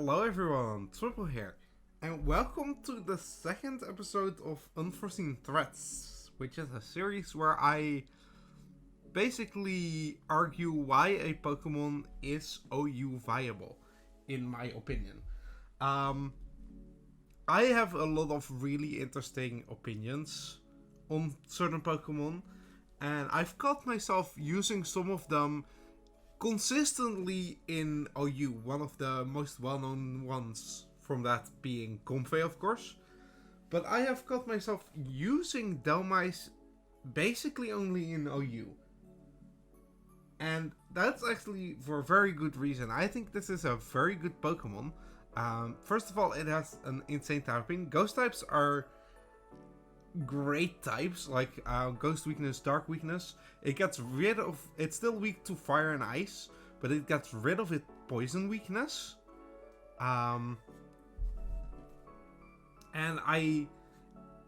Hello everyone, Triple here, and welcome to the second episode of Unforseen Threats, which is a series where I basically argue why a Pokemon is OU viable, in my opinion. I have a lot of really interesting opinions on certain Pokemon, and I've caught myself using some of them consistently in OU, one of the most well-known ones from that being Comfey, of course. But I have caught myself using Dhelmise basically only in OU. And that's actually for a very good reason. I think this is a very good Pokemon. First of all, it has an insane typing. Ghost types are great types, like Ghost weakness, Dark weakness. It gets rid of, it's still weak to fire and ice, but it gets rid of its poison weakness. And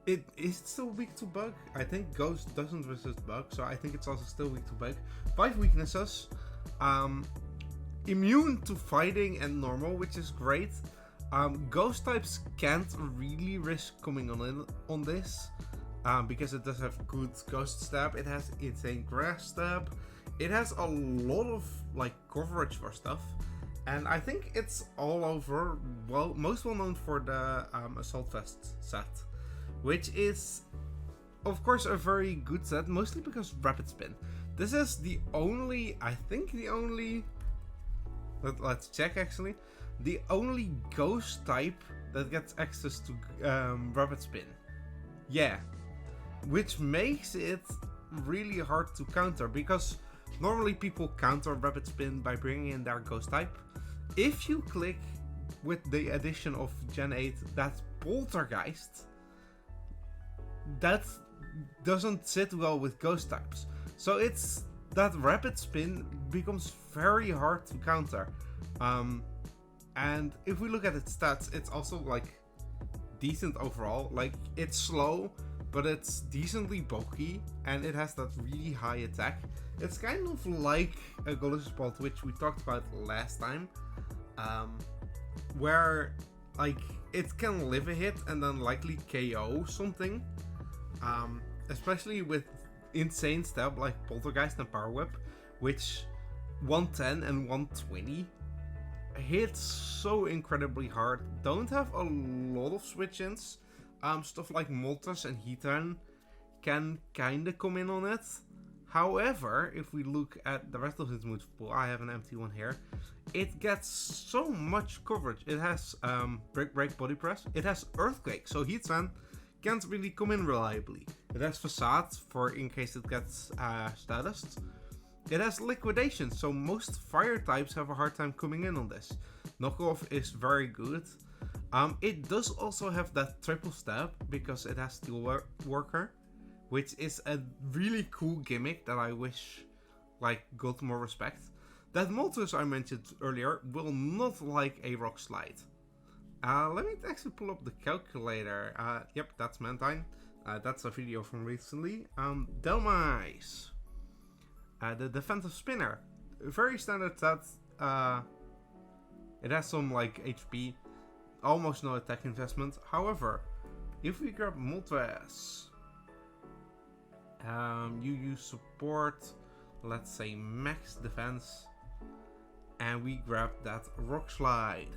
it is still weak to bug. I think Ghost doesn't resist bug, so I think it's also still weak to bug. 5 weaknesses. Immune to fighting and normal, which is great. Ghost types can't really risk coming on this, because it does have good Ghost Stab. It has insane Grass Stab. It has a lot of coverage for stuff, and I think it's all over. Well, most well known for the Assault Vest set, which is of course a very good set, mostly because Rapid Spin. This is the only, I think the only. Let's check actually. The only Ghost type that gets access to Rapid Spin. Yeah. Which makes it really hard to counter, because normally people counter Rapid Spin by bringing in their Ghost type. If you click with the addition of Gen 8, that's Poltergeist, that doesn't sit well with Ghost types. So it's that Rapid Spin becomes very hard to counter. And if we look at its stats, it's also decent overall. It's slow, but it's decently bulky, and it has that really high attack. It's kind of like a Golden Bolt, which we talked about last time, where it can live a hit and then likely KO something, especially with insane stab like Poltergeist and Power Whip, which 110 and 120 hits so incredibly hard. Don't have a lot of switch-ins. Stuff like Moltres and Heatran can kinda come in on it. However, if we look at the rest of its move pool, I have an empty one here. It gets so much coverage. It has Break, Body Press. It has Earthquake, so Heatran can't really come in reliably. It has Facade for in case it gets statused. It has Liquidation, so most fire types have a hard time coming in on this. Knockoff is very good. It does also have that triple stab because it has Steel Worker, which is a really cool gimmick that I wish got more respect. That Moltres I mentioned earlier will not like a Rock Slide. Let me actually pull up the calculator. Yep, that's Mantine. That's a video from recently. Dhelmise. The Defensive Spinner. Very standard set. It has some HP. Almost no attack investment. However, if we grab Moltres, you use support, let's say max defense, and we grab that Rock Slide.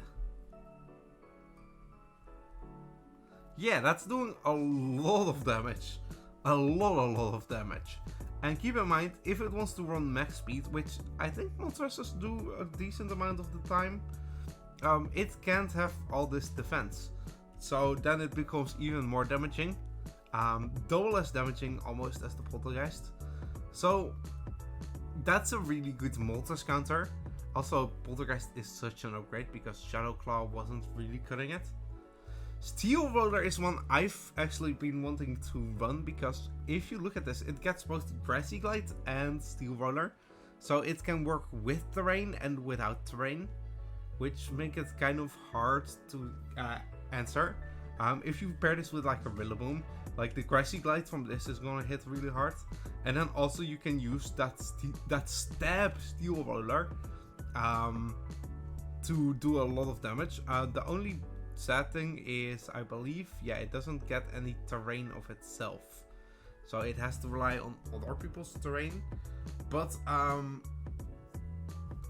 Yeah, that's doing a lot of damage. A lot of damage. And keep in mind, if it wants to run max speed, which I think Moltres do a decent amount of the time, it can't have all this defense. So then it becomes even more damaging. Double as damaging almost as the Poltergeist. So that's a really good Moltres counter. Also, Poltergeist is such an upgrade because Shadow Claw wasn't really cutting it. Steel Roller is one I've actually been wanting to run, because if you look at this, it gets both Grassy Glide and Steel Roller. So it can work with terrain and without terrain, which make it kind of hard to answer. If you pair this with a Rillaboom, the Grassy Glide from this is gonna hit really hard. And then also you can use that stab Steel Roller to do a lot of damage. The only sad thing is, I believe, yeah, it doesn't get any terrain of itself. So it has to rely on other people's terrain. But,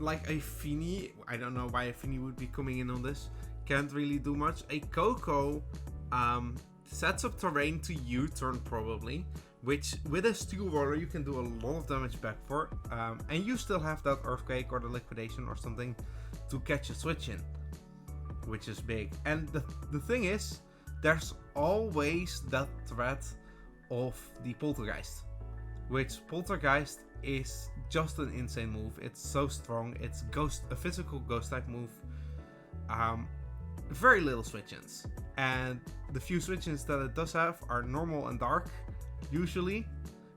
like a Fini, I don't know why a Fini would be coming in on this, can't really do much. A Coco sets up terrain to U-turn probably, which with a Steel Roller you can do a lot of damage back for, and you still have that Earthquake or the Liquidation or something to catch a switch in, which is big. And the thing is, there's always that threat of the Poltergeist, which Poltergeist is just an insane move. It's so strong. It's a physical ghost type move. Very little switch-ins, and the few switch-ins that it does have are normal and dark, usually,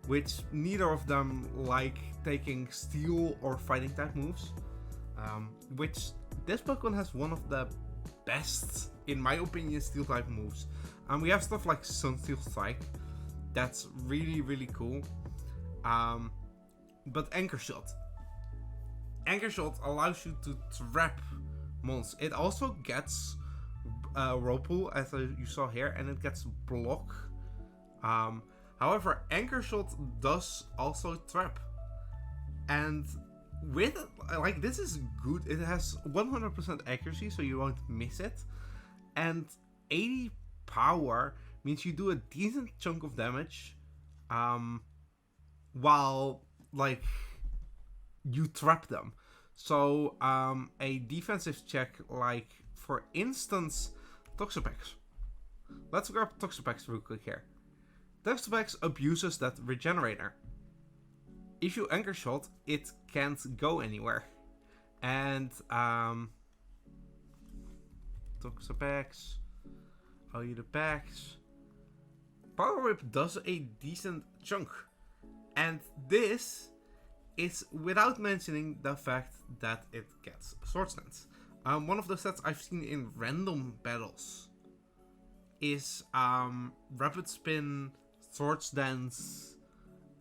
which neither of them like taking steel or fighting type moves, which this Pokemon has one of the best, in my opinion, steel type moves. We have stuff like Sunsteel Strike, that's really, really cool. But Anchor Shot allows you to trap mons. It also gets Whirlpool, as you saw here, and it gets Block. However, Anchor Shot does also trap, and with like, this is good. It has 100% accuracy, so you won't miss it, and 80 power means you do a decent chunk of damage, while like you trap them. So a defensive check, like for instance Toxapex. Let's grab Toxapex real quick here. Toxapex abuses that Regenerator. If you Anchor Shot, it can't go anywhere. And Toxapex, owe you the packs. Power Whip does a decent chunk. And this is without mentioning the fact that it gets Sword Stance. One of the sets I've seen in random battles is Rapid Spin, Sword Dance,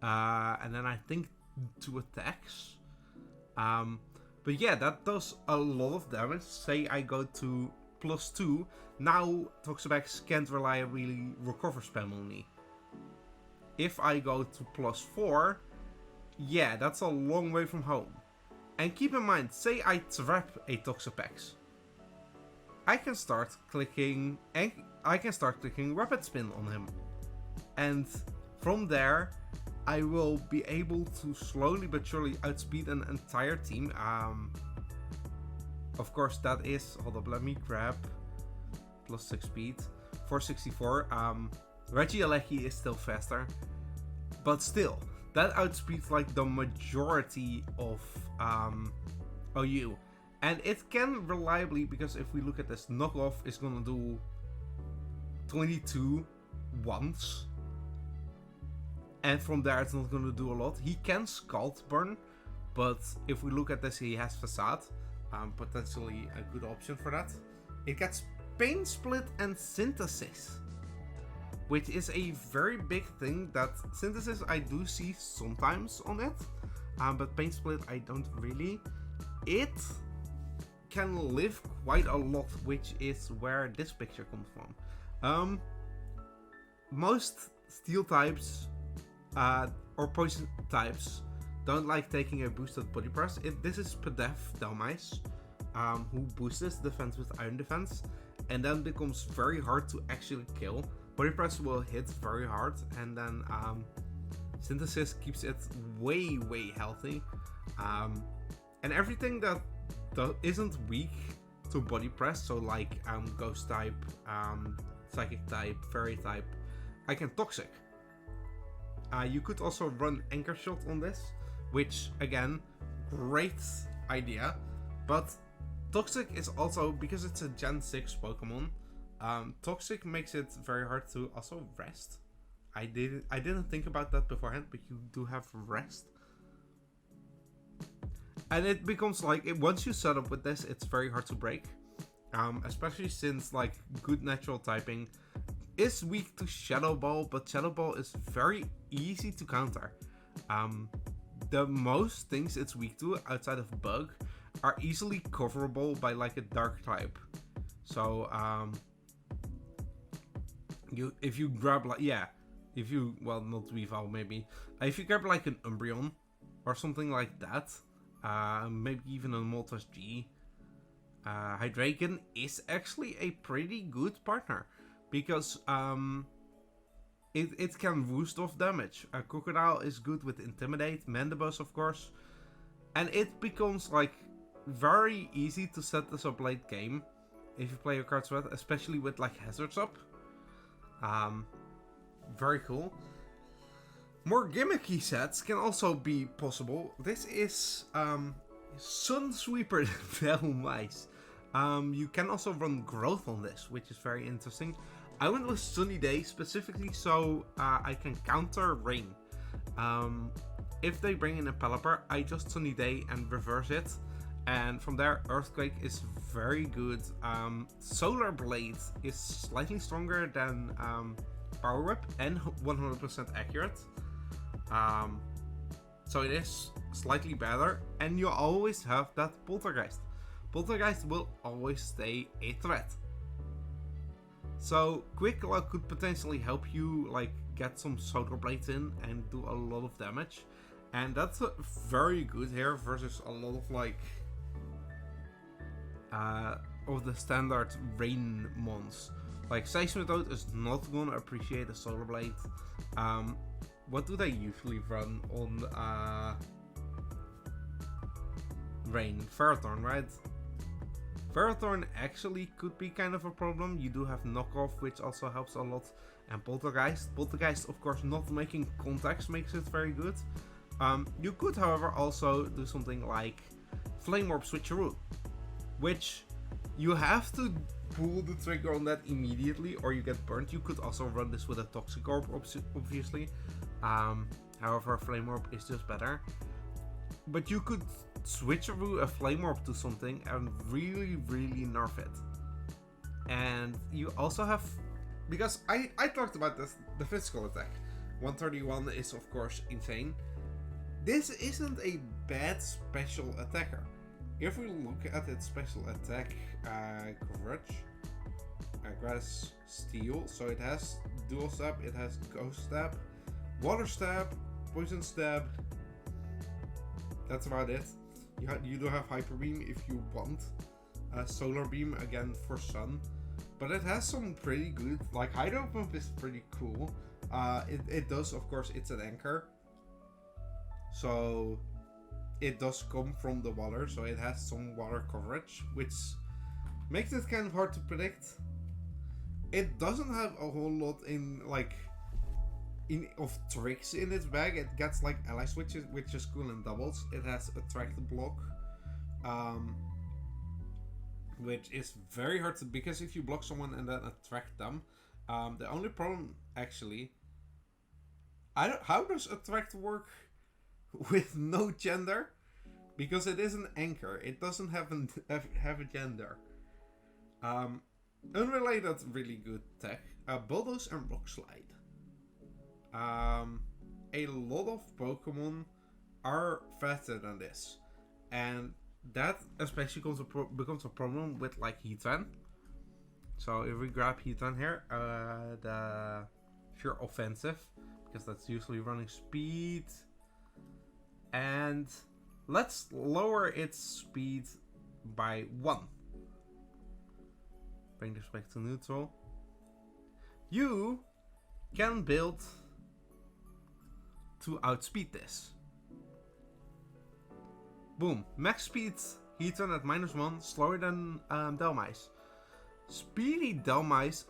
and then I think 2 attacks. But yeah, that does a lot of damage. Say I go to +2, now Toxapex can't reliably recover spam on me. If I go to +4, yeah, that's a long way from home. And keep in mind, say I trap a Toxapex, I can start clicking Rapid Spin on him, and from there I will be able to slowly but surely outspeed an entire team. Of course, that is, hold up, let me grab +6 speed, 464. Regieleki is still faster, but still, that outspeeds like the majority of OU. And it can reliably, because if we look at this, Knockoff is gonna do 22 once. And from there it's not gonna do a lot. He can Scald Burn, but if we look at this, he has Facade. Potentially a good option for that. It gets Pain Split and Synthesis, which is a very big thing. That Synthesis I do see sometimes on it, but Pain Split I don't really. It can live quite a lot, which is where this picture comes from. Most steel types or poison types don't like taking a boosted body press. This is Pedef Dhelmise, who boosts defense with Iron Defense, and then becomes very hard to actually kill. Body press will hit very hard, and then Synthesis keeps it way healthy. And everything that isn't weak to body press, so like Ghost type, Psychic type, Fairy type, I can Toxic. You could also run Anchor Shot on this, which again, great idea, but Toxic is also, because it's a Gen 6 Pokemon, Toxic makes it very hard to also rest. I didn't think about that beforehand, but you do have rest. And it becomes like, once you set up with this, it's very hard to break. Especially since like good natural typing is weak to Shadow Ball, but Shadow Ball is very easy to counter. The most things it's weak to outside of Bug are easily coverable by like a dark type. So if you grab like well, not Weavile maybe, if you grab like an Umbreon or something like that, maybe even a Moltres G, Hydreigon is actually a pretty good partner because it can boost off damage. Crocodile is good with Intimidate, Mandibus of course, and it becomes like very easy to set this up late game if you play your cards well, especially with like hazards up. Very cool. More gimmicky sets can also be possible. This is Sunsweeper Dhelmise. You can also run growth on this, which is very interesting. I went with Sunny Day specifically so I can counter rain. If they bring in a Pelipper, I just Sunny Day and reverse it. And from there, Earthquake is very good. Solar Blade is slightly stronger than Power Whip and 100% accurate. So it is slightly better. And you always have that Poltergeist. Poltergeist will always stay a threat. So Quick Claw could potentially help you like get some Solar Blades in and do a lot of damage. And that's very good here versus a lot of like of the standard rain mons. Like Seismitoad is not gonna appreciate a Solar Blade. What do they usually run on rain? Ferrothorn, right? Ferrothorn actually could be kind of a problem. You do have knockoff, which also helps a lot, and Poltergeist. Poltergeist, of course, not making contacts makes it very good. You could, however, also do something like Flame Orb Switcheroo, which you have to pull the trigger on that immediately or you get burnt. You could also run this with a Toxic Orb, obviously. However, Flame Orb is just better. But you could switcheroo a Flame Orb to something and really, really nerf it. And you also have... Because I talked about this, the physical attack. 131 is, of course, insane. This isn't a bad special attacker. If we look at its special attack coverage, Grass Steel, so it has Dual Stab, it has Ghost Stab, Water Stab, Poison Stab. That's about it. You do have Hyper Beam if you want. Solar Beam again for Sun. But it has some pretty good, like Hydro Pump is pretty cool. It does, of course, it's an anchor. So it does come from the water, so it has some water coverage, which makes it kind of hard to predict. It doesn't have a whole lot in of tricks in its bag. It gets like ally switches, which is cool in doubles. It has Attract Block, which is very hard to, because if you block someone and then attract them, the only problem actually, how does Attract work with no gender? Because it is an anchor, it doesn't have a gender. Unrelated, really good tech. Bulldoze and Rock Slide. A lot of Pokemon are faster than this, and that especially becomes a problem with like Heatran. So if we grab Heatran here, if you're offensive, because that's usually running speed, and let's lower its speed by 1. Bring this back to neutral. You can build to outspeed this. Boom. Max speed Heatran at -1, slower than Dhelmise. Speedy Dhelmise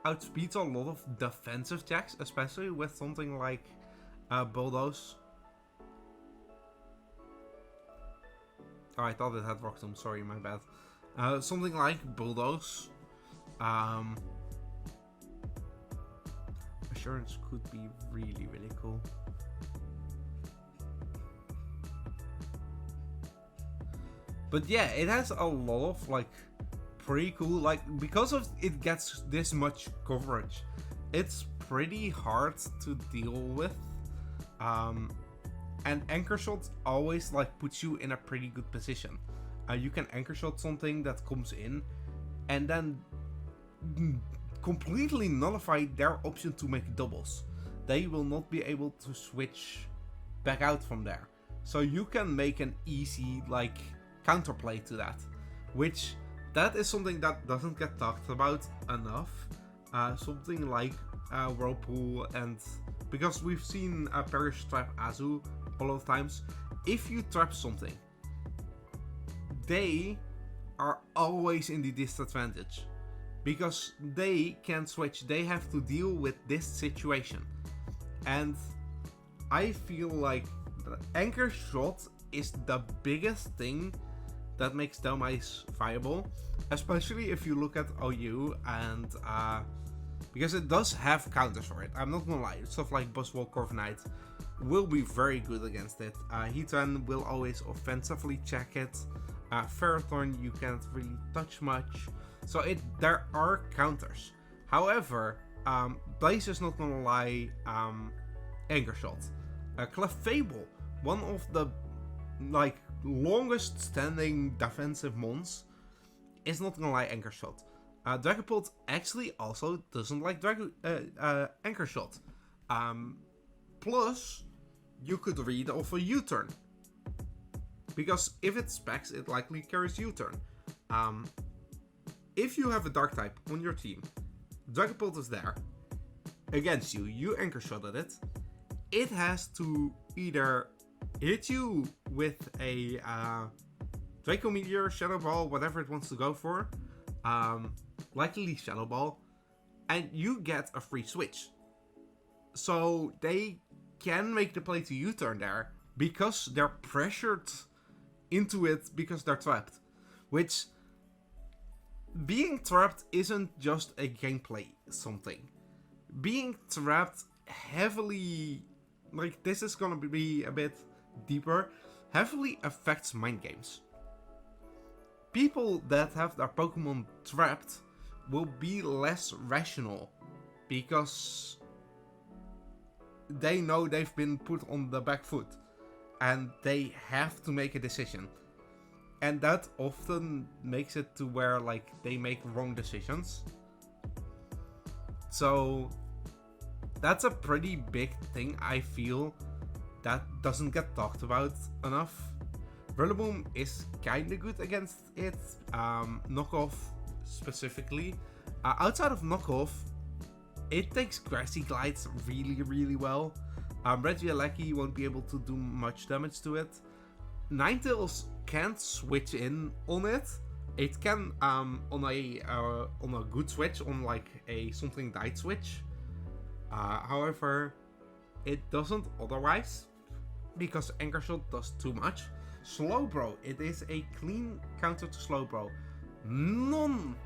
outspeeds a lot of defensive checks, especially with something like Bulldoze. Oh, I thought it had Rock Tomb, sorry, my bad. Something like Bulldoze. Assurance could be really, really cool. But yeah, it has a lot of like pretty cool, like because of it gets this much coverage, it's pretty hard to deal with. And anchor shot always like puts you in a pretty good position. You can anchor shot something that comes in and then completely nullify their option to make doubles. They will not be able to switch back out from there. So you can make an easy like counterplay to that, which that is something that doesn't get talked about enough. Something like Whirlpool, and because we've seen Perish trap Azu a lot of times. If you trap something, they are always in the disadvantage because they can't switch. They have to deal with this situation, and I feel like the anchor shot is the biggest thing that makes Dhelmise viable, especially if you look at OU and because it does have counters for it. I'm not gonna lie, stuff like Buzzwall Corviknight will be very good against it. Heatran will always offensively check it. Ferrothorn you can't really touch much, so there are counters. However, Blaze is not gonna lie, anchor shot. Clefable, one of the like longest standing defensive mons, is not gonna lie anchor shot. Dragapult actually also doesn't like anchor shot. Plus, you could read off a U-turn, because if it specs, it likely carries U-turn. If you have a dark type on your team, Dragapult is there against you. You anchor shot at it. It has to either hit you with a Draco Meteor, Shadow Ball, whatever it wants to go for, likely Shadow Ball, and you get a free switch. So they can make the play to U-turn there because they're pressured into it because they're trapped. Which, being trapped isn't just a gameplay something. Being trapped heavily, like this is gonna be a bit deeper, heavily affects mind games. People that have their Pokemon trapped will be less rational because they know they've been put on the back foot and they have to make a decision. And that often makes it to where like they make wrong decisions. So that's a pretty big thing, I feel, that doesn't get talked about enough. Rillaboom is kinda good against it, knockoff specifically. Outside of knockoff, it takes Grassy Glides really, really well. Regieleki won't be able to do much damage to it. Ninetales can't switch in on it. It can on a good switch, on like a something died switch. However, it doesn't otherwise because Anchor Shot does too much. Slowbro, it is a clean counter to Slowbro. None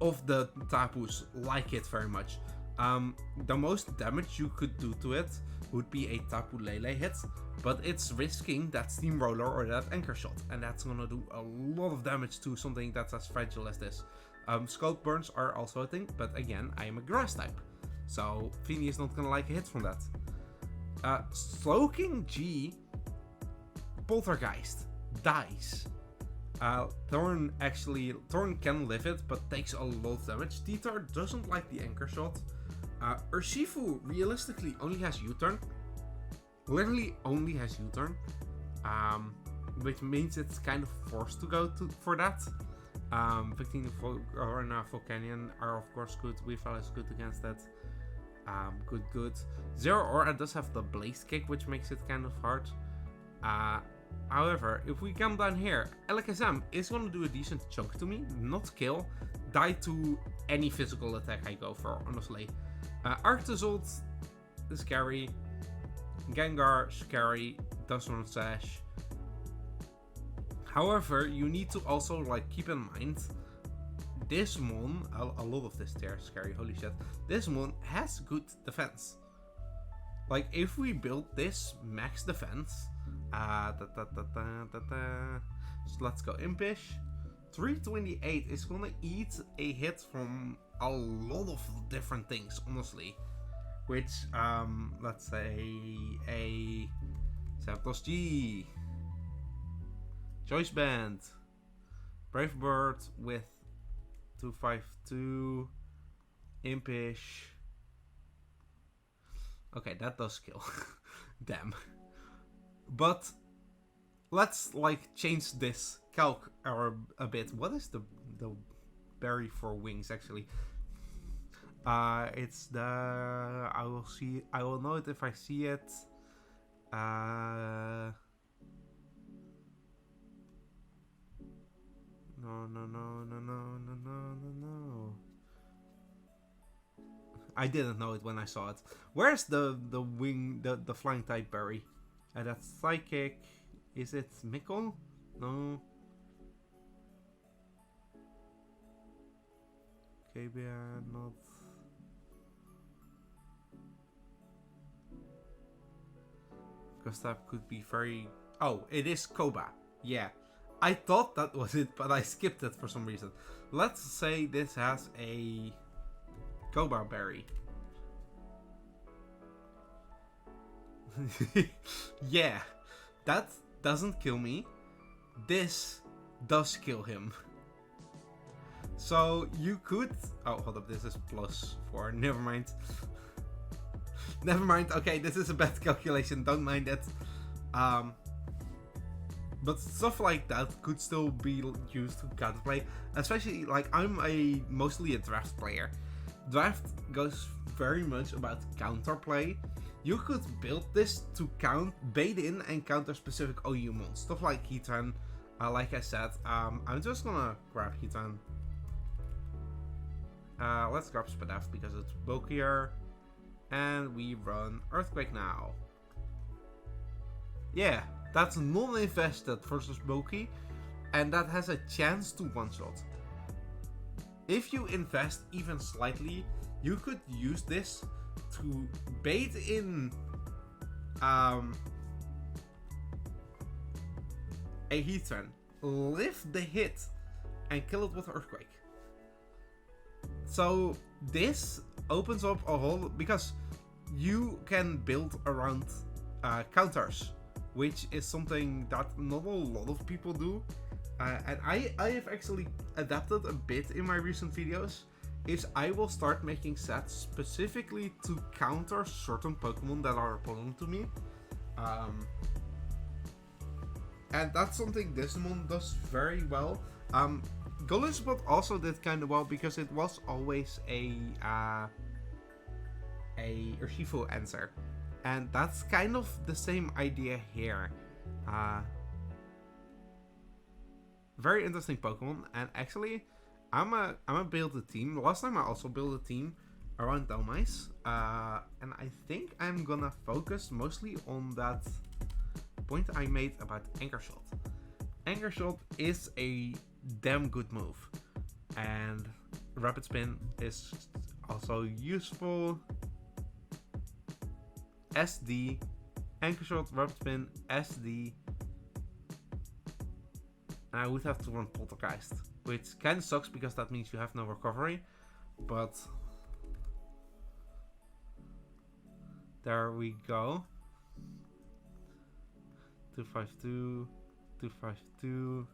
of the Tapus like it very much. The most damage you could do to it would be a Tapu Lele hit, but it's risking that Steamroller or that Anchor Shot, and that's gonna do a lot of damage to something that's as fragile as this. Scald Burns are also a thing, but again, I am a Grass type, so Feeny is not gonna like a hit from that. Slowking G, Poltergeist, dies. Thorn can live it, but takes a lot of damage. T-Tar doesn't like the Anchor Shot. Urshifu realistically only has U-turn. Literally only has U-turn. Which means it's kind of forced to go for that. Victini and Volcanion are of course good. Weavile is good against that. Good. Zero Aura does have the Blaze Kick, which makes it kind of hard. However, if we come down here, Alakazam is going to do a decent chunk to me, not kill, die to any physical attack I go for, honestly. Arctozolt is scary, Gengar scary, does run Sash. However, you need to also like keep in mind, this Mon, a lot of this tier is scary, holy shit, this Mon has good defense. Like, if we build this max defense, so let's go Impish. 328 is gonna eat a hit from a lot of different things, honestly. Which, let's say a Zapdos G. Choice Band. Brave Bird with 252. Impish. Okay, that does kill. Damn. But let's like change this calc a bit. What is the berry for wings actually? It's the I will know it if I see it. No. I didn't know it when I saw it. Where's the wing, the flying type berry? That's psychic. Is it Mickle? No. KBR, not. Because that could be very. Oh, it is Koba. Yeah. I thought that was it, but I skipped it for some reason. Let's say this has a Koba berry. Yeah, that doesn't kill me. This does kill him. So you could. Oh, hold up. This is +4. Never mind. Never mind. Okay, this is a bad calculation. Don't mind it. But stuff like that could still be used to counterplay. Especially, like, I'm mostly a draft player. Draft goes very much about counterplay. You could build this to bait in and counter specific OU mons. Stuff like Heatran. Like I said, I'm just gonna grab Heatran. Let's grab Spadaf because it's bulkier. And we run Earthquake now. Yeah. That's non-invested versus bulky, and that has a chance to one-shot. If you invest even slightly, you could use this to bait in a Heatran, lift the hit, and kill it with Earthquake. So this opens up a whole, because you can build around counters, which is something that not a lot of people do. And I have actually adapted a bit in my recent videos, is I will start making sets specifically to counter certain Pokemon that are opponent to me. And that's something this mon does very well. Golden Spot also did kind of well because it was always a Urshifu answer. And that's kind of the same idea here. Very interesting Pokemon, and actually, I'm a build a team. Last time I also built a team around Dhelmise, and I think I'm gonna focus mostly on that point I made about Anchor Shot. Anchor Shot is a damn good move, and Rapid Spin is also useful. SD, Anchor Shot, Rapid Spin, SD, and I would have to run Poltergeist, which kind of sucks because that means you have no recovery, but there we go. 252, 252,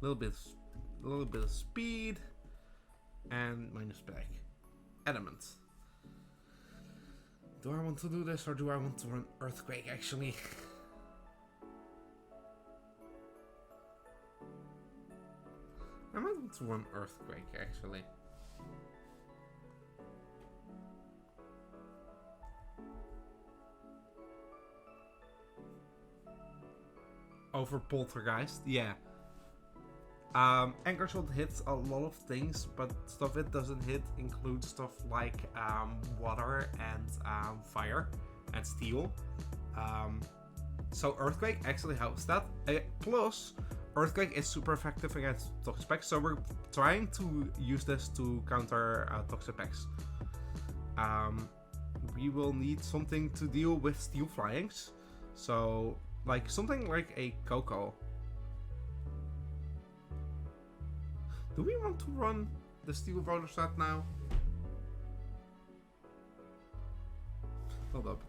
little bit of speed, and minus back. Adamant. Do I want to do this or do I want to run Earthquake actually? I might want to run Earthquake actually. Over Poltergeist, yeah. Anchor Shot hits a lot of things, but stuff it doesn't hit includes stuff like water and fire and steel. So Earthquake actually helps that. Plus, Earthquake is super effective against Toxapex, so we're trying to use this to counter Toxapex. We will need something to deal with Steel Flyings, so like something like a Coco. Do we want to run the Steel Roller set now? Hold up.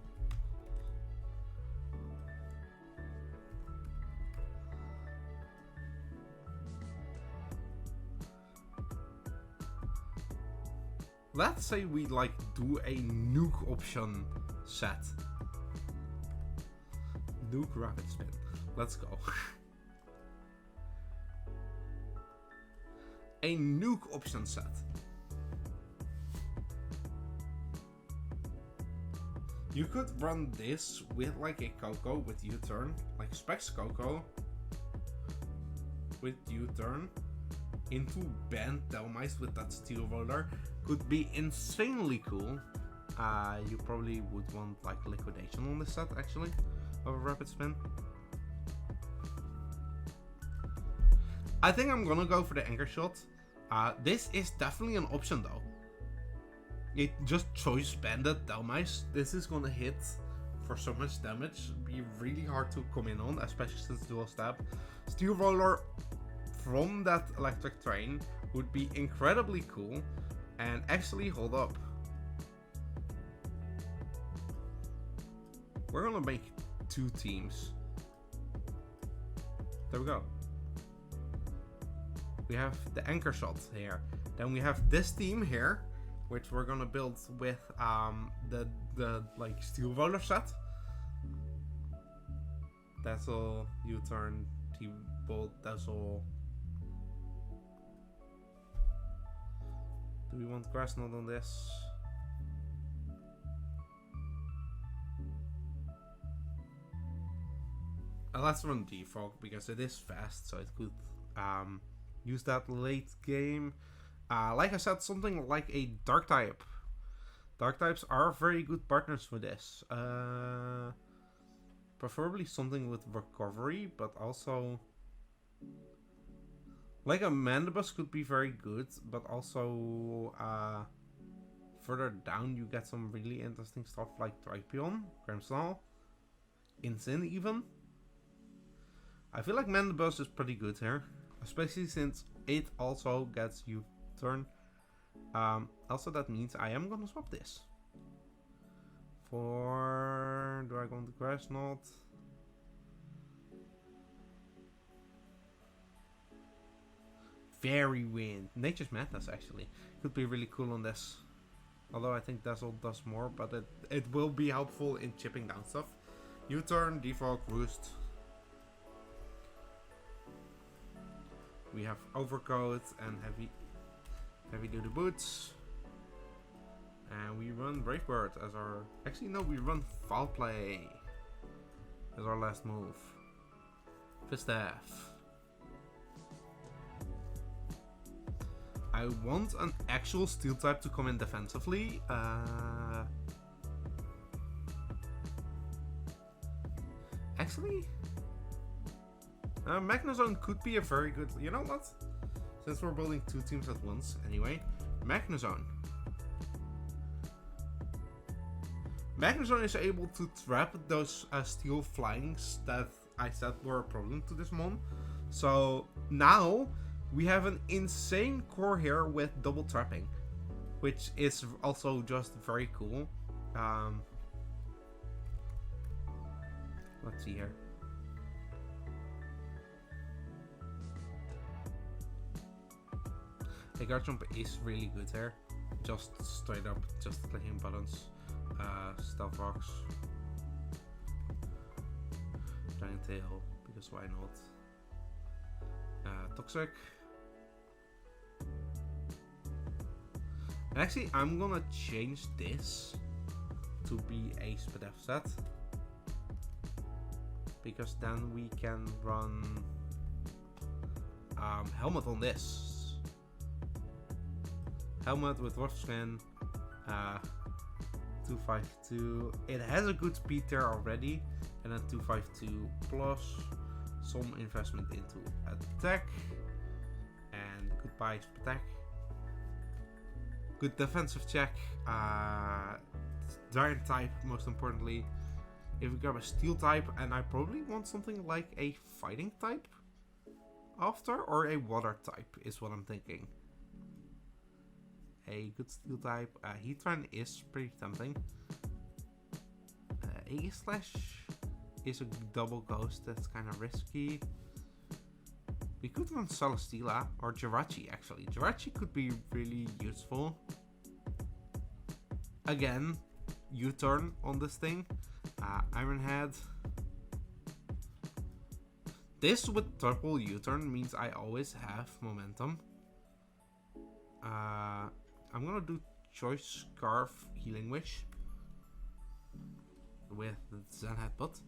let's say we like do a nuke option set. Nuke rapid spin. Let's go. A nuke option set. You could run this with like a Coco with U-turn, like Specs Coco with U-turn into banned Dhelmise with that steel roller. Could be insanely cool. You probably would want like liquidation on this set actually of a rapid spin. I think I'm gonna go for the anchor shot. This is definitely an option though. It just choice banded Dhelmise. This is gonna hit for so much damage. Be really hard to come in on, especially since dual stab. Steel roller from that electric train would be incredibly cool. And actually, hold up. We're gonna make 2 teams. There we go. We have the anchor shot here. Then we have this team here, which we're gonna build with the like steel roller set. That's all. U-turn, T-bolt. That's all. Do we want grass node on this? Let's run defog because it is fast, so it could use that late game. Like I said, something like a dark type. Dark types are very good partners for this. Preferably something with recovery, but also like a Mandibus could be very good, but also further down you get some really interesting stuff like Tripion, Grimsnall, Insane even. I feel like Mandibus is pretty good here, especially since it also gets U-turn. Also that means I am gonna swap this. For... do I go into Grass Knot? Fairy Wind. Nature's Madness actually. Could be really cool on this. Although I think Dazzle does more, but it will be helpful in chipping down stuff. U-turn, defog, roost. We have overcoat and heavy duty boots. And we run Bravebird as our... actually no, we run Foul Play as our last move. Fistaff. I want an actual steel type to come in defensively. Actually, Magnezone could be a very good... you know what? Since we're building 2 teams at once anyway. Magnezone. Magnezone is able to trap those steel flyings that I said were a problem to this mon. So now we have an insane core here with double trapping, which is also just very cool. Let's see here. The guard jump is really good here. Just straight up, just clicking buttons. Stealth Rocks. Giant Tail, because why not? Toxic. Actually, I'm gonna change this to be a Spadef set. Because then we can run Helmet on this. Helmet with Rough Skin. 252. It has a good speed there already. And then 252 plus some investment into attack. And goodbye attack. Good defensive check. Giant type, most importantly. If we grab a steel type, and I probably want something like a fighting type after, or a water type is what I'm thinking. A good steel type. Heatran is pretty tempting. Aegis Slash is a double ghost, that's kind of risky. We could run Celesteela or Jirachi actually. Jirachi could be really useful. again, U-turn on this thing. Iron Head. This with triple U-turn means I always have momentum. I'm gonna do Choice Scarf Healing Wish with the Zen Headbutt.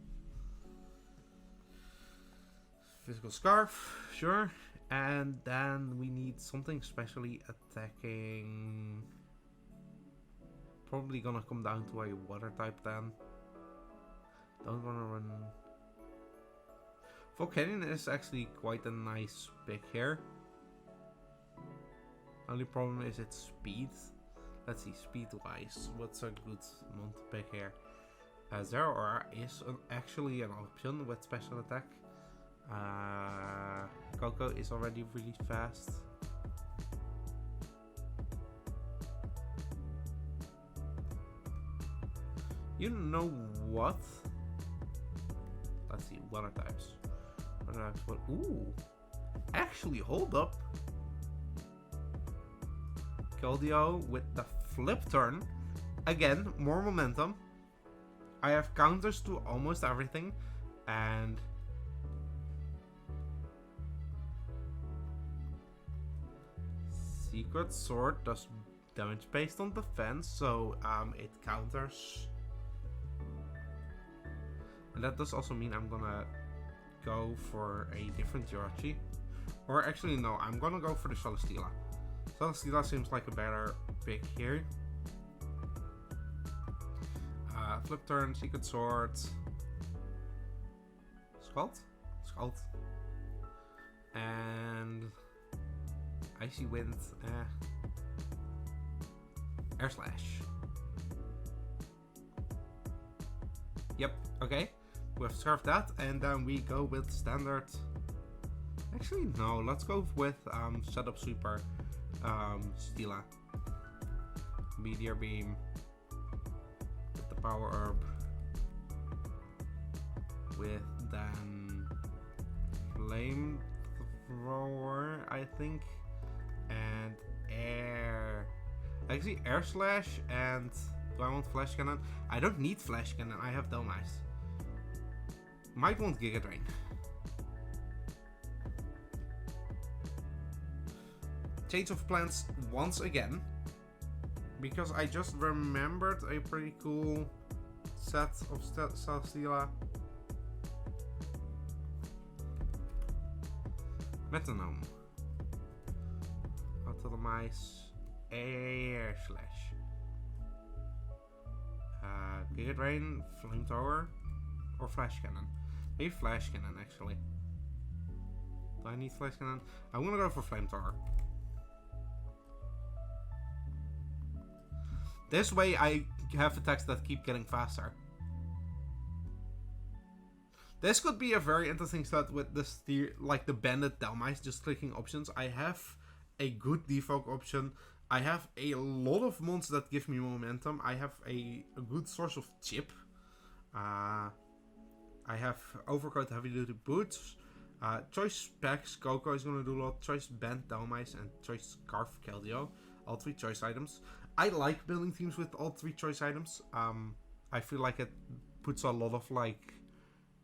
Physical Scarf, sure. And then we need something specially attacking. Probably gonna come down to a water type then. Don't wanna run. Volcanion is actually quite a nice pick here. Only problem is its speed. Let's see, speed wise, what's a good one to pick here? Zero Aura is actually an option with special attack. Coco is already really fast. You know what? Let's see, water types. Water types, what? Ooh! Actually, hold up! Keldeo with the flip turn. Again, more momentum. I have counters to almost everything. And Secret Sword does damage based on defense, so it counters. And that does also mean I'm gonna go for a different Jirachi. Or actually no, I'm gonna go for the Celesteela. Celesteela seems like a better pick here. Flip turn, Secret Sword. Scald? Scald. And Icy Wind. Air Slash. Yep, okay. We have served that, and then we go with standard. Actually, no, let's go with setup super Steela. Meteor Beam with the Power Herb. With then Flamethrower, I think, and Air. Actually, Air Slash and. Do I want Flash Cannon? I don't need Flash Cannon, I have Dhelmise. Might want Giga Drain. Change of plans once again. Because I just remembered a pretty cool set of Celesteela. Metronome. Dhelmise. Air Slash. Giga Drain, Flamethrower, or Flash Cannon. Maybe Flash Cannon, actually. Do I need Flash Cannon? I'm gonna go for Flamethrower. This way I have attacks that keep getting faster. This could be a very interesting set with this like the banded Dhelmise, just clicking options. I have a good default option. I have a lot of mons that give me momentum. I have a good source of chip. I have Overcoat Heavy Duty Boots. Choice Specs, Coco is going to do a lot. Choice Band Dhelmise and Choice Scarf Keldeo. All three choice items. I like building teams with all three choice items. I feel like it puts a lot of like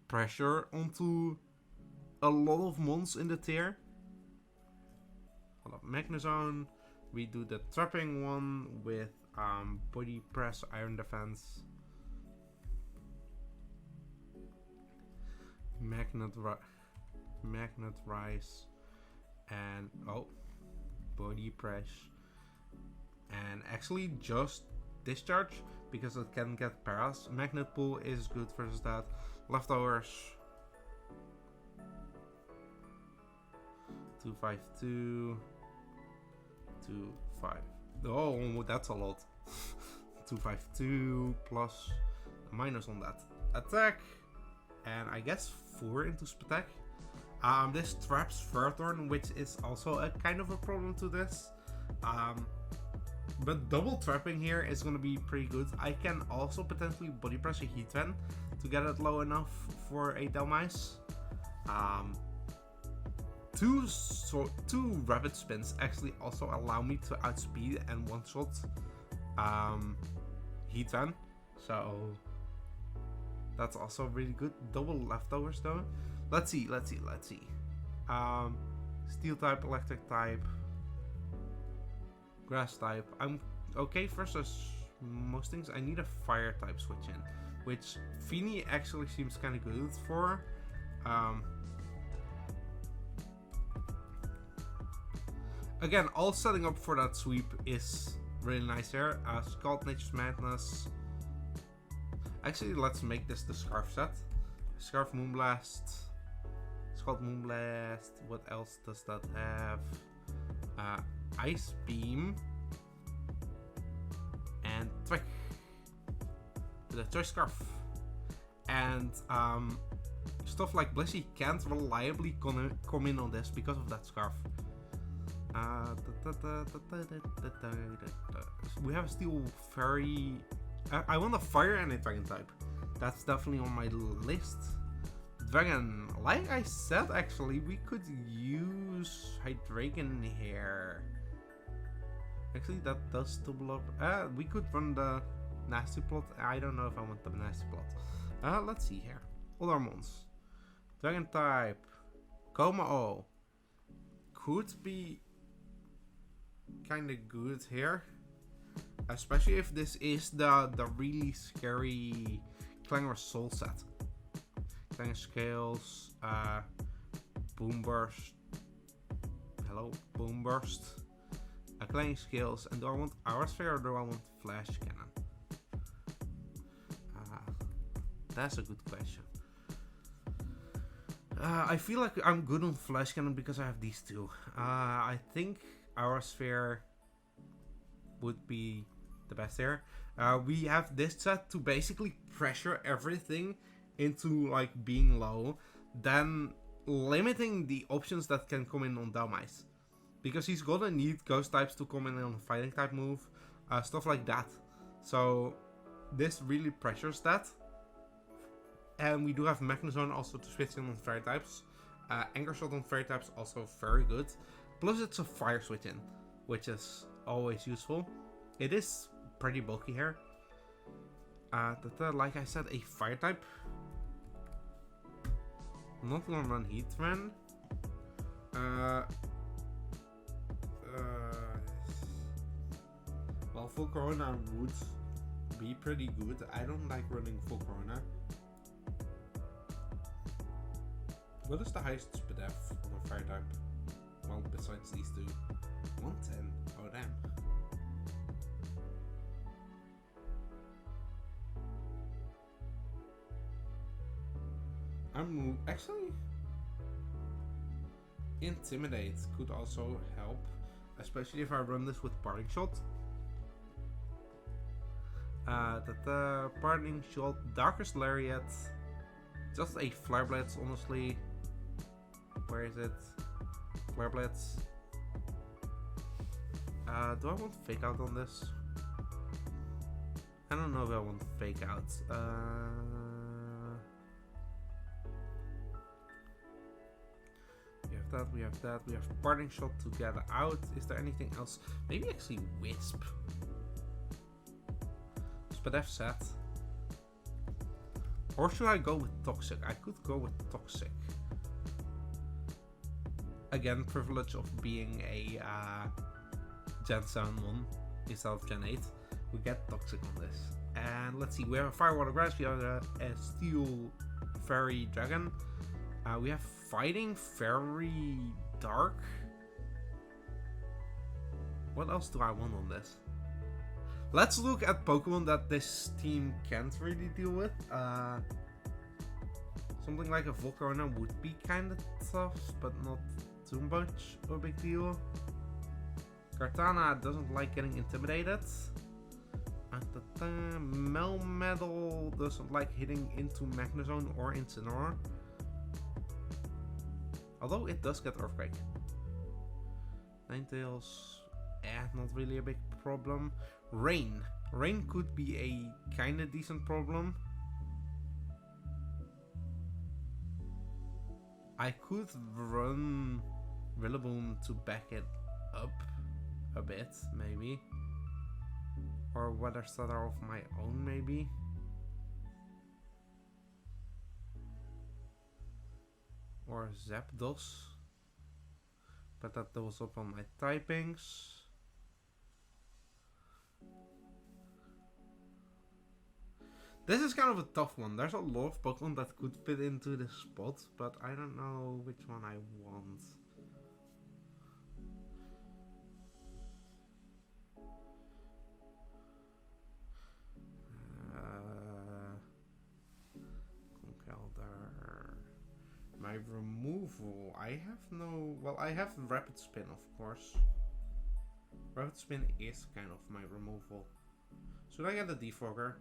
pressure onto a lot of mons in the tier. Hold up, Magnezone. We do the trapping one with body press, iron defense, magnet rise, and body press, and actually just discharge because it can get paras. Magnet pull is good versus that. Leftovers. 252. 5. Oh, that's a lot. 252 plus a minus on that attack, and I guess 4 into attack. This traps Furthorn, which is also a kind of a problem to this. But double trapping here is going to be pretty good. I can also potentially body press a Heat Vent to get it low enough for a Dhelmise. Two rapid spins actually also allow me to outspeed and one-shot heat van, so that's also really good. Double leftovers though. Let's see. Steel type, electric type, grass type. I'm okay versus most things. I need a fire type switch in, which Feeny actually seems kind of good for. Again, all setting up for that sweep is really nice here. Scald Nature's Madness. Actually, let's make this the Scarf set. Scarf Moonblast. Scald Moonblast. What else does that have? Ice Beam. And Twig. The Choice Scarf. And stuff like Blissey can't reliably come in on this because of that Scarf. We have a Steel Fairy. I want a Fire and a Dragon type. That's definitely on my list. Dragon, like I said, actually, we could use Hydreigon here. Actually, that does double up. We could run the Nasty Plot. I don't know if I want the Nasty Plot. Let's see here. Other mons. Dragon type. Komao. Could be kind of good here. Especially if this is the really scary Clangor Soul set. Clangor Scales. Boomburst. Hello, Boomburst. Clanging Scales. And do I want Aura Sphere or do I want Flash Cannon? That's a good question. I feel like I'm good on Flash Cannon because I have these two. I think Aura Sphere would be the best there. We have this set to basically pressure everything into like being low, then limiting the options that can come in on Dhelmise. Because he's gonna need ghost types to come in on a fighting type move, stuff like that. So this really pressures that. And we do have Magnezone also to switch in on fairy types. Anchor Shot on fairy types also very good. Plus it's a fire switch in, which is always useful. It is pretty bulky here. Like I said, a fire type. I'm not gonna run Heatran. Well, full Corona would be pretty good. I don't like running full Corona. What is the highest Spadef on a fire type? Well, besides these two. 110. Oh, damn. I'm actually... Intimidate could also help. Especially if I run this with Parting Shot. Parting Shot, Darkest Lariat. Just a Flare Blitz, honestly. Where is it? Flare Blitz. Do I want Fake Out on this? I don't know if I want Fake Out. We have that. We have Parting Shot to get out. Is there anything else? Maybe actually Wisp. Spadef set. Or should I go with Toxic? I could go with Toxic. Again, privilege of being a Gen 7 1 instead of Gen 8. We get Toxic on this. And let's see, we have a Fire Water Grass, we have a Steel Fairy Dragon. We have Fighting Fairy Dark. What else do I want on this? Let's look at Pokemon that this team can't really deal with. Something like a Volcarona would be kind of tough, but not too much of a big deal. Kartana doesn't like getting intimidated. Melmetal doesn't like hitting into Magnezone or Incineroar. Although it does get Earthquake. Ninetales, not really a big problem. Rain. Rain could be a kinda decent problem. I could run Rillaboom to back it up a bit, maybe. Or weather stutter of my own, maybe. Or Zapdos. But that doubles up on my typings. This is kind of a tough one. There's a lot of Pokemon that could fit into this spot, but I don't know which one I want. Conkeldurr. My removal. I have no... Well, I have Rapid Spin, of course. Rapid Spin is kind of my removal. Should I get a Defogger?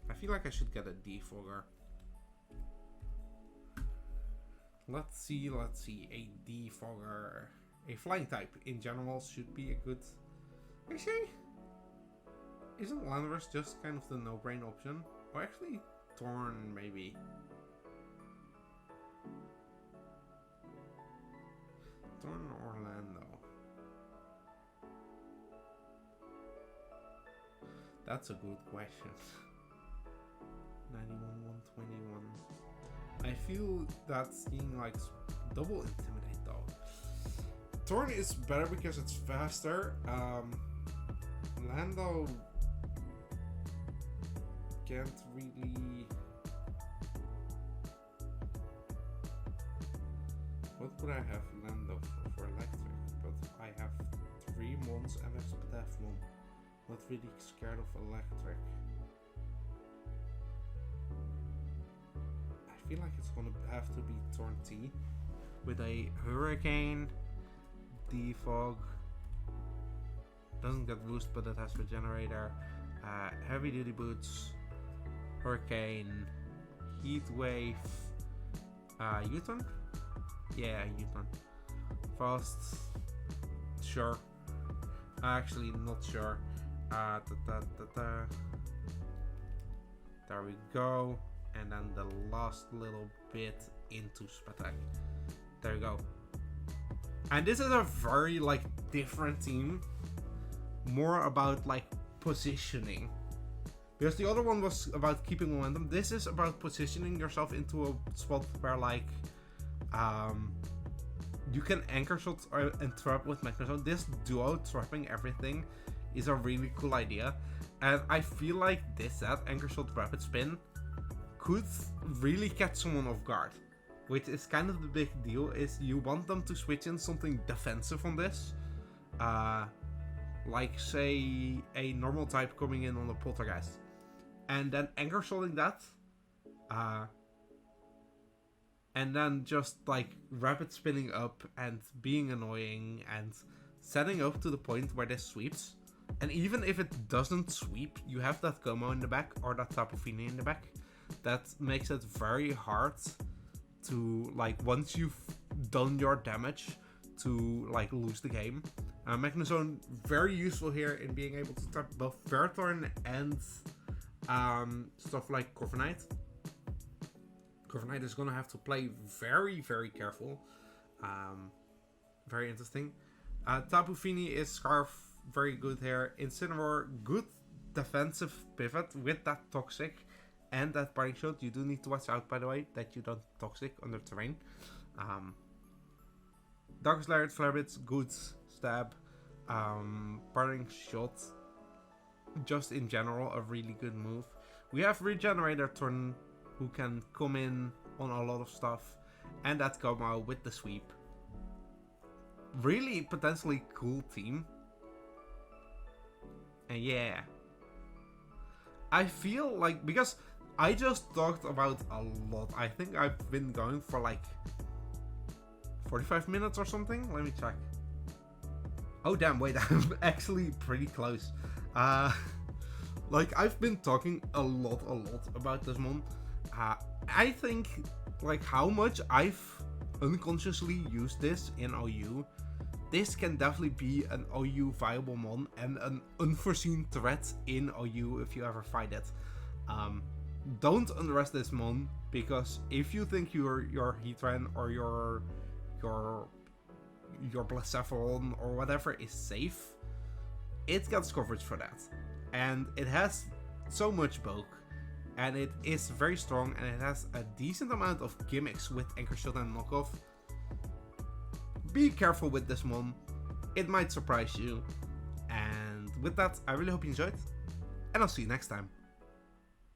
I feel like I should get a Defogger. Let's see. A Defogger. A flying type in general should be a good... Actually, isn't Landorus just kind of the no-brain option? Or actually, Thorn maybe. Thorn or Orlando? That's a good question. 91, 121. I feel that seeing like double intimidate though. Thorn is better because it's faster. Lando can't really. What would I have Lando for electric? But I have 3 Mons and a Spadaflon. Not really scared of electric. I feel like it's gonna have to be Thorn T with a Hurricane, Defog. Doesn't get boost, but it has Regenerator. Heavy Duty Boots, Hurricane, Heat Wave, U-turn? Yeah, U-turn. Fast, sure. Actually, not sure. There we go. And then the last little bit into Spatak. There you go. And this is a very like different team. More about like positioning. Because the other one was about keeping momentum. This is about positioning yourself into a spot where like you can anchor shot and trap with Magnezone. This duo trapping everything is a really cool idea. And I feel like this set, Anchor Shot Rapid Spin, could really catch someone off guard. Which is kind of the big deal, is you want them to switch in something defensive on this. Like say a normal type coming in on the Poltergeist. And then Anchor Shotting that. And then just like rapid spinning up and being annoying and setting up to the point where this sweeps. And even if it doesn't sweep, you have that Como in the back or that Tapu Fini in the back. That makes it very hard to, like, once you've done your damage, to, like, lose the game. Magnezone, very useful here in being able to tap both Ferrothorn and stuff like Corviknight. Corviknight is gonna have to play very, very careful. Very interesting. Tapu Fini is Scarf, very good here. Incineroar, good defensive pivot with that Toxic and that Parting Shot. You do need to watch out, by the way, that you don't Toxic under terrain. Darkest Lariat, Flare Blitz, good stab. Parting Shot, just in general, a really good move. We have Regenerator turn, who can come in on a lot of stuff. And that Como with the sweep. Really potentially cool team. And yeah. I feel like, because I just talked about a lot. I think I've been going for like 45 minutes or something. Let me check. Oh damn, wait, I'm actually pretty close. Like, I've been talking a lot about this mon. I think, like, how much I've unconsciously used this in OU. This can definitely be an OU viable mon and an unforeseen threat in OU if you ever find it. Don't underestimate this mon, because if you think your Heatran or your Blacephalon or whatever is safe, it gets coverage for that. And it has so much bulk, and it is very strong, and it has a decent amount of gimmicks with Anchor Shot and Knockoff. Be careful with this one, it might surprise you. And with that, I really hope you enjoyed, and I'll see you next time.